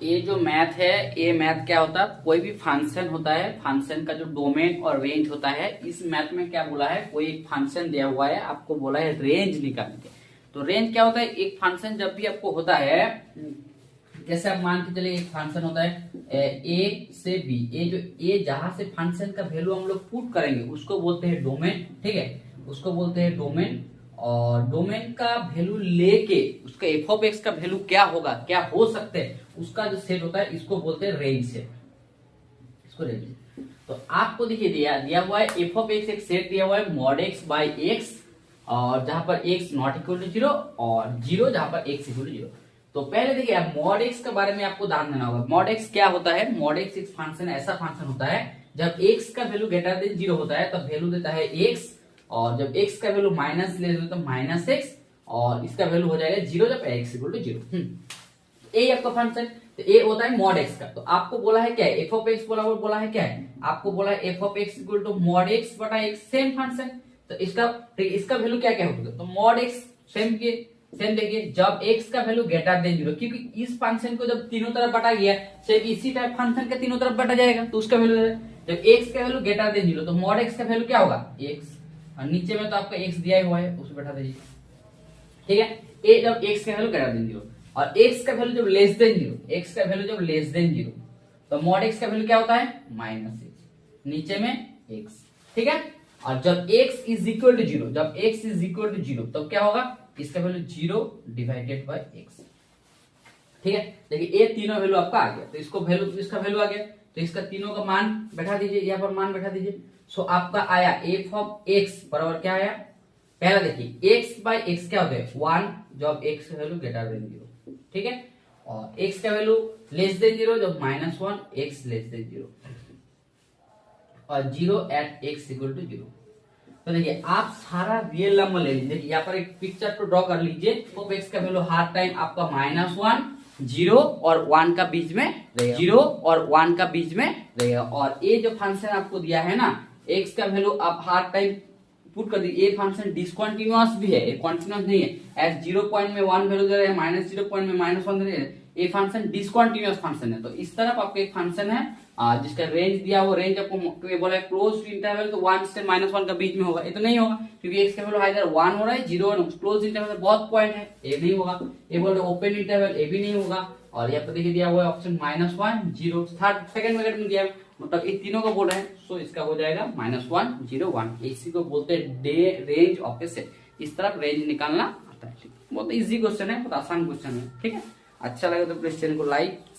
ये जो मैथ है, ये मैथ क्या होता है, कोई भी फंक्शन होता है, फंक्शन का जो डोमेन और रेंज होता है, इस मैथ में क्या बोला है, कोई एक फंक्शन दिया हुआ है, आपको बोला है रेंज निकालने के। तो रेंज क्या होता है, एक फंक्शन जब भी आपको होता है, जैसे आप मान के चलिए एक फंक्शन होता है ए से बी, ये जो ए जहां से फंक्शन का वैल्यू हम लोग पुट करेंगे उसको बोलते हैं डोमेन, ठीक है, उसको बोलते हैं डोमेन। और डोमेन का वैल्यू लेके उसका एफ ऑफ एक्स का वैल्यू क्या होगा, क्या हो सकते हैं, उसका जो सेट होता है इसको बोलते हैं रेंज सेट, इसको रेंज। तो आपको देखिए दिया दिया हुआ है एफ ऑफ एक्स, एक सेट दिया हुआ है मॉड एक्स बाई एक्स, और जहां पर x not equal to zero और जीरो जहां पर एक्स इक्वल टू जीरो। तो पहले देखिए आप मॉड एक्स के बारे में आपको ध्यान देना होगा। मॉड एक्स क्या होता है, मॉड एक्स एक फंक्शन, ऐसा फंक्शन होता है जब एक्स का वैल्यू ग्रेटर देन जीरो होता है तब वैल्यू देता है एक्स, और जब एक्स का वैल्यू माइनस ले तो माइनस एक्स, और इसका वैल्यू हो जाएगा जीरो जब एक्स इक्वल टू जीरो। ये आपका फंक्शन, तो ये होता है मॉड एक्स का। तो आपको बोला है क्या है, एफ ऑफ एक्स बोला है क्या है, आपको बोला है f of x equal to mod x बटा एक्स, सेम फंक्शन। तो इसका वैल्यू क्या क्या होगा, तो मॉड एक्स सेम देखिए, जब x का वैल्यू ग्रेटर देन जीरो, क्योंकि इस फंक्शन को जब तीनों तरफ बटा गया, सेम इसी टाइप फंक्शन के तीनों तरफ बटा जाएगा, तो उसका वैल्यू जब x का वैल्यू ग्रेटर देन जीरो, तो मॉड x का वैल्यू क्या होगा x, और नीचे में तो आपका x दिया हुआ है उसको बैठा दीजिए, ठीक है। ए जब x का वैल्यू ग्रेटर देन जीरो और x का वैल्यू जब लेस देन जीरो, x का वैल्यू जब लेस देन जीरो, तो मॉड x का वैल्यू क्या होता है माइनस एक्स, नीचे में x, ठीक है। और जब x is equal to zero, जब x is equal to zero तब क्या होगा, इसका value zero divided by x, ठीक है। देखिए ये तीनों वैल्यू आपका आ गया, तो इसको वैल्यू, इसका वैल्यू आ गया, तो इसका तीनों का मान बैठा दीजिए, यहाँ पर मान बैठा दीजिए। सो आपका आया एफ ऑफ एक्स बराबर क्या आया, पहला देखिए एक्स बाई एक्स क्या होता है वन, जब एक्स का वैल्यू ग्रेटर देन जीरो, ठीक है, और एक्स का वैल्यू लेस देन जीरो जब minus one, X less than zero, और zero at X equal to zero. तो देखिए आप सारा रियल नंबर ले लीजिए, देखिए यहाँ पर एक पिक्चर को ड्रॉ कर लीजिए, एफ एक्स का वैल्यू हर टाइम आपका माइनस वन, जीरो और वन का बीच में रहेगा, जीरो और वन का बीच में रहेगा। और ये जो फंक्शन आपको दिया है ना, एक्स का वैल्यू आप हर टाइम पुट कर दीजिए। ये फंक्शन डिसकंटिन्यूअस भी है, ये कंटिन्यूअस नहीं है, एट जीरो पॉइंट में वन वैल्यू दे रहे हैं, माइनस जीरो पॉइंट में माइनस वन दे रहे हैं, ये फंक्शन डिसकंटिन्यूअस फंक्शन है। तो इस तरफ आपको एक फंक्शन है जिसका रेंज दिया हुआ, रेंज आपको बोला है क्लोज टू इंटरवल, तो वन से माइनस वन का बीच में होगा, ये तो नहीं होगा क्योंकि एक्स का वैल्यू इधर वन हो रहा है, जीरो क्लोज इंटरवल बहुत पॉइंट है, ये नहीं होगा। ये बोल रहे ओपन इंटरवल, ये भी नहीं होगा। और यहाँ पर देखिए दिया हुआ है option minus one, zero, third second bracket में दिया है, मतलब इन तीनों को बोल रहे हैं, सो इसका हो जाएगा माइनस वन, जीरो, वन। इसी को बोलते हैं रेंज ऑफ ए सेट। इस तरफ रेंज निकालना आता है, बहुत इजी क्वेश्चन है, बहुत आसान क्वेश्चन है, ठीक है। अच्छा लगे तो प्लीज चैनल को लाइक